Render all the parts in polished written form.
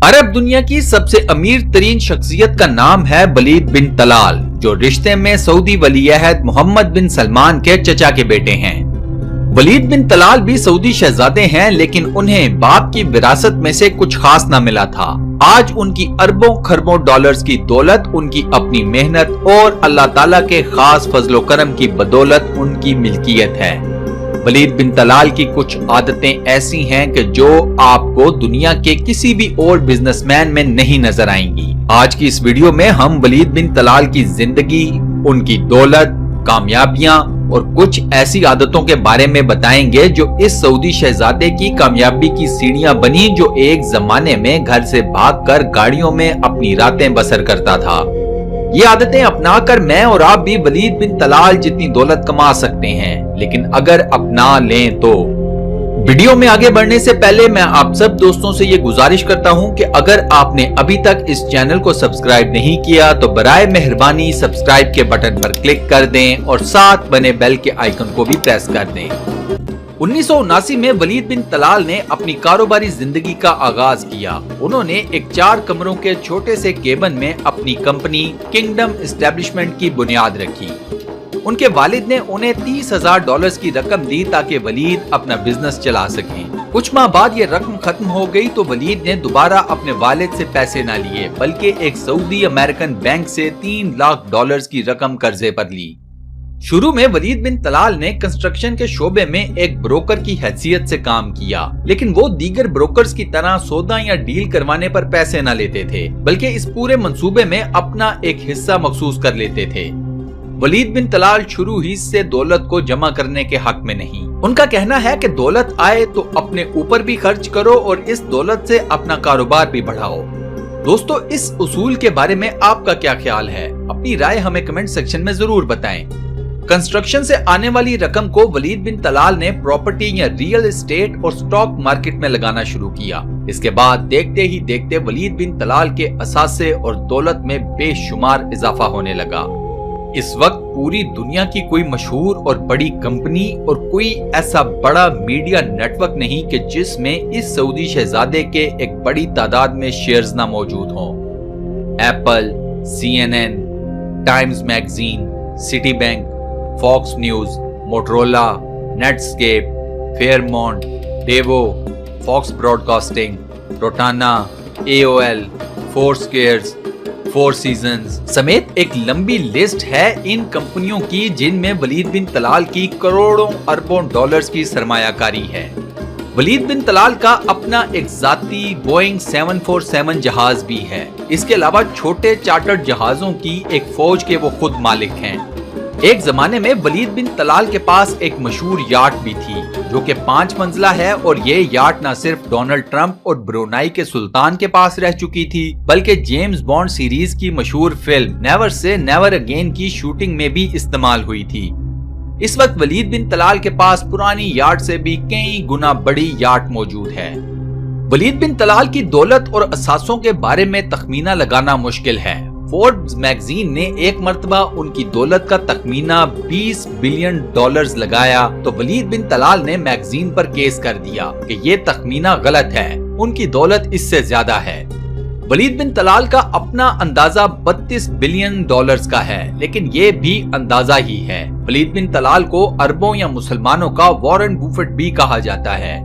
अरब दुनिया की सबसे अमीर तरीन शख्सियत का नाम है वलीद बिन तलाल, जो रिश्ते में सऊदी वलीअहद मोहम्मद बिन सलमान के चचा के बेटे हैं। वलीद बिन तलाल भी सऊदी शहजादे हैं, लेकिन उन्हें बाप की विरासत में से कुछ खास न मिला था। आज उनकी अरबों खरबों डॉलर्स की दौलत उनकी अपनी मेहनत और अल्लाह ताला के खास फजलो करम की बदौलत उनकी मिल्कियत है। वलीद बिन तलाल की कुछ आदतें ऐसी हैं कि जो आपको दुनिया के किसी भी और बिजनेसमैन में नहीं नजर आएंगी। आज की इस वीडियो में हम वलीद बिन तलाल की जिंदगी, उनकी दौलत, कामयाबियां और कुछ ऐसी आदतों के बारे में बताएंगे जो इस सऊदी शहजादे की कामयाबी की सीढ़ियां बनी, जो एक जमाने में घर से भागकर गाड़ियों में अपनी रातें बसर करता था। ये आदतें अपनाकर मैं और आप भी वलीद बिन तलाल जितनी दौलत कमा सकते हैं, लेकिन अगर अपना लें तो। वीडियो में आगे बढ़ने से पहले मैं आप सब दोस्तों से ये गुजारिश करता हूं कि अगर आपने अभी तक इस चैनल को सब्सक्राइब नहीं किया तो बराए मेहरबानी सब्सक्राइब के बटन पर क्लिक कर दें और साथ बने बेल के आइकन को भी प्रेस कर दें। 1979 में वलीद बिन तलाल ने अपनी कारोबारी जिंदगी का आगाज किया। उन्होंने एक 4 कमरों के छोटे से केबिन में अपनी कंपनी किंगडम एस्टेब्लिशमेंट की बुनियाद रखी। उनके वालिद ने उन्हें $30,000 की रकम दी ताकि वलीद अपना बिजनेस चला सकें। कुछ माह बाद ये रकम खत्म हो गई तो वलीद ने दोबारा अपने वालिद से पैसे न लिए, बल्कि एक सऊदी अमेरिकन बैंक से $3 लाख की रकम कर्जे पर ली। शुरू में वलीद बिन तलाल ने कंस्ट्रक्शन के शोबे में एक ब्रोकर की हैसियत से काम किया, लेकिन वो दीगर ब्रोकर्स की तरह सौदा या डील करवाने पर पैसे न लेते थे, बल्कि इस पूरे मंसूबे में अपना एक हिस्सा मखसूस कर लेते थे। वलीद बिन तलाल शुरू ही से दौलत को जमा करने के हक में नहीं। उनका कहना है कि दौलत आए तो अपने ऊपर भी खर्च करो और इस दौलत से अपना कारोबार भी बढ़ाओ। दोस्तों, इस उसूल के बारे में आपका क्या ख्याल है? अपनी राय हमें कमेंट सेक्शन में जरूर बताएं। कंस्ट्रक्शन से आने वाली रकम को वलीद बिन तलाल ने प्रॉपर्टी या रियल एस्टेट और स्टॉक मार्केट में लगाना शुरू किया। इसके बाद देखते ही देखते वलीद बिन तलाल के असासे और दौलत में बेशुमार इजाफा होने लगा। इस वक्त पूरी दुनिया की कोई मशहूर और बड़ी कंपनी और कोई ऐसा बड़ा मीडिया नेटवर्क नहीं कि जिसमें इस सऊदी शहजादे के एक बड़ी तादाद में शेयर्स ना मौजूद हों। Apple, CNN, Times magazine, Citibank, Fox News, Motorola, Netscape, Fairmont, डेवो, Fox broadcasting, Rotana, AOL, Foursquares, 4 Seasons समेत एक लंबी लिस्ट है इन कंपनियों की जिनमें वलीद बिन तलाल की करोड़ों अरबों डॉलर्स की सरमायाकारी है। वलीद बिन तलाल का अपना एक जाती बोइंग 747 जहाज भी है। इसके अलावा छोटे चार्टर्ड जहाजों की एक फौज के वो खुद मालिक हैं। एक जमाने में वलीद बिन तलाल के पास एक मशहूर याट भी थी जो कि 5 मंजिला है, और ये याट न सिर्फ डोनाल्ड ट्रंप और ब्रुनाई के सुल्तान के पास रह चुकी थी, बल्कि जेम्स बॉन्ड सीरीज की मशहूर film never say never again की शूटिंग में भी इस्तेमाल हुई थी। इस वक्त वलीद बिन तलाल के पास पुरानी याट से भी कई गुना बड़ी याट मौजूद है। वलीद बिन तलाल की दौलत और असासों के बारे में तखमीना लगाना मुश्किल है। फोर्ब्स मैगजीन ने एक मर्तबा उनकी दौलत का तखमीना $20 बिलियन लगाया तो वलीद बिन तलाल ने मैगजीन पर केस कर दिया कि ये तखमीना गलत है, उनकी दौलत इससे ज्यादा है। वलीद बिन तलाल का अपना अंदाजा $32 बिलियन का है, लेकिन ये भी अंदाजा ही है। वलीद बिन तलाल को अरबों या मुसलमानों का वॉरेन बुफेट भी कहा जाता है।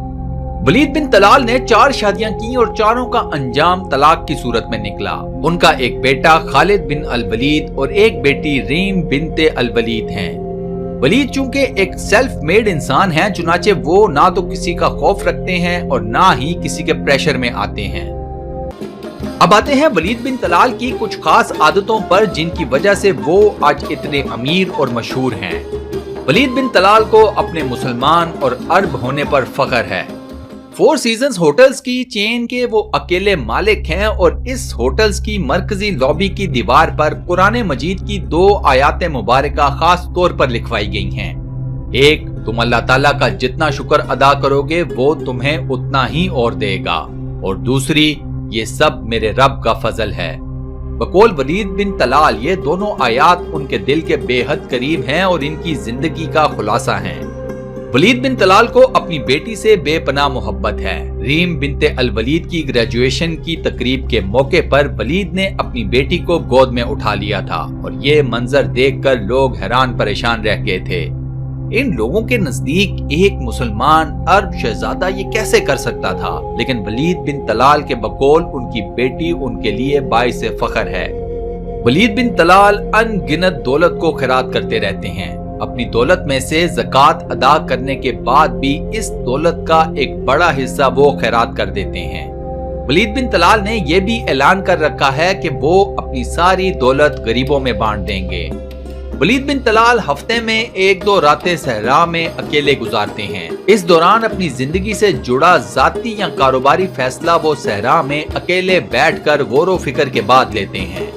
वलीद बिन तलाल ने 4 शादियां की और चारों का अंजाम तलाक की सूरत में निकला। उनका एक बेटा खालिद बिन अल वलीद और एक बेटी रीम बिनते अल वलीद हैं। वलीद चूंकि एक सेल्फ मेड इंसान हैं, चुनाचे वो ना तो किसी का खौफ रखते हैं और ना ही किसी के प्रेशर में आते हैं। अब आते हैं वलीद बिन तलाल की कुछ खास आदतों पर जिनकी वजह से वो आज इतने अमीर और मशहूर हैं। वलीद बिन तलाल को अपने मुसलमान और अरब होने पर फख्र है। 4 सीजन्स होटल्स की चेन के वो अकेले मालिक हैं और इस होटल्स की मरकजी लॉबी की दीवार पर कुरान मजीद की 2 आयात मुबारका खास तौर पर लिखवाई गई हैं। एक, तुम अल्लाह ताला का जितना शुक्र अदा करोगे वो तुम्हें उतना ही और देगा, और दूसरी, ये सब मेरे रब का फजल है। बकौल वलीद बिन तलाल ये दोनों आयात उनके दिल के बेहद करीब हैं और इनकी जिंदगी का खुलासा हैं। वलीद बिन तलाल को अपनी बेटी से बेपनाह मोहब्बत है। रीम बिनते अल वलीद की ग्रेजुएशन की तकरीब के मौके पर वलीद ने अपनी बेटी को गोद में उठा लिया था और ये मंजर देखकर लोग हैरान परेशान रह गए थे। इन लोगों के नजदीक एक मुसलमान अरब शहजादा ये कैसे कर सकता था, लेकिन वलीद बिन तलाल के बकौल उनकी बेटी उनके लिए बाइस फख्र है। वलीद बिन तलाल अनगिनत दौलत को खैरात करते रहते हैं। अपनी दौलत में से ज़कात अदा करने के बाद भी इस दौलत का एक बड़ा हिस्सा वो खैरात कर देते हैं। वलीद बिन तलाल ने यह भी ऐलान कर रखा है कि वो अपनी सारी दौलत गरीबों में बांट देंगे। वलीद बिन तलाल हफ्ते में 1-2 रातें सहरा में अकेले गुजारते हैं। इस दौरान अपनी जिंदगी से जुड़ा जाती या कारोबारी फैसला वो सहरा में अकेले बैठकर गौर फिक्र के बाद लेते हैं।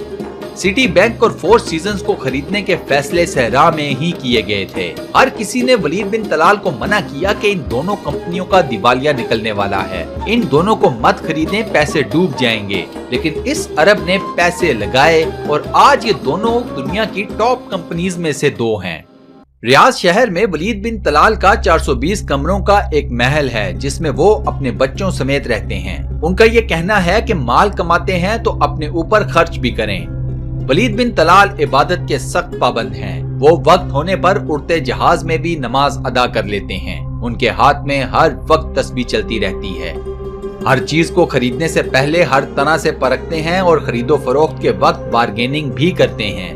सिटी बैंक और 4 सीजन्स को खरीदने के फैसले सहरा में ही किए गए थे। हर किसी ने वलीद बिन तलाल को मना किया कि इन दोनों कंपनियों का दिवालिया निकलने वाला है, इन दोनों को मत खरीदें, पैसे डूब जाएंगे। लेकिन इस अरब ने पैसे लगाए और आज ये दोनों दुनिया की टॉप कंपनीज में से 2 हैं। रियाद शहर में वलीद बिन तलाल का 420 कमरों का एक महल है जिसमें वो अपने बच्चों समेत रहते हैं। उनका ये कहना है कि माल कमाते हैं तो अपने ऊपर खर्च भी करें। वलीद बिन तलाल इबादत के सख्त पाबंद हैं। वो वक्त होने पर उड़ते जहाज में भी नमाज अदा कर लेते हैं। उनके हाथ में हर वक्त तस्बीह चलती रहती है। हर चीज को खरीदने से पहले हर तरह से परखते हैं और खरीदो फरोख्त के वक्त बार्गेनिंग भी करते हैं।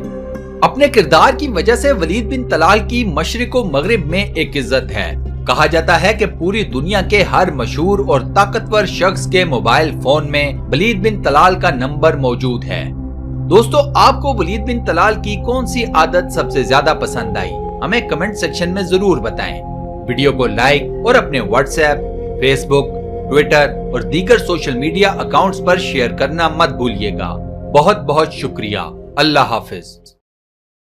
अपने किरदार की वजह से वलीद बिन तलाल की मशरिक व मगरिब में एक इज्जत है। कहा जाता है कि पूरी दुनिया के हर मशहूर और ताकतवर शख्स के मोबाइल फोन में वलीद बिन तलाल का नंबर मौजूद है। दोस्तों, आपको वलीद बिन तलाल की कौन सी आदत सबसे ज्यादा पसंद आई? हमें कमेंट सेक्शन में जरूर बताएं। वीडियो को लाइक और अपने व्हाट्सएप, फेसबुक, ट्विटर और दीगर सोशल मीडिया अकाउंट्स पर शेयर करना मत भूलिएगा। बहुत बहुत शुक्रिया। अल्लाह हाफिज।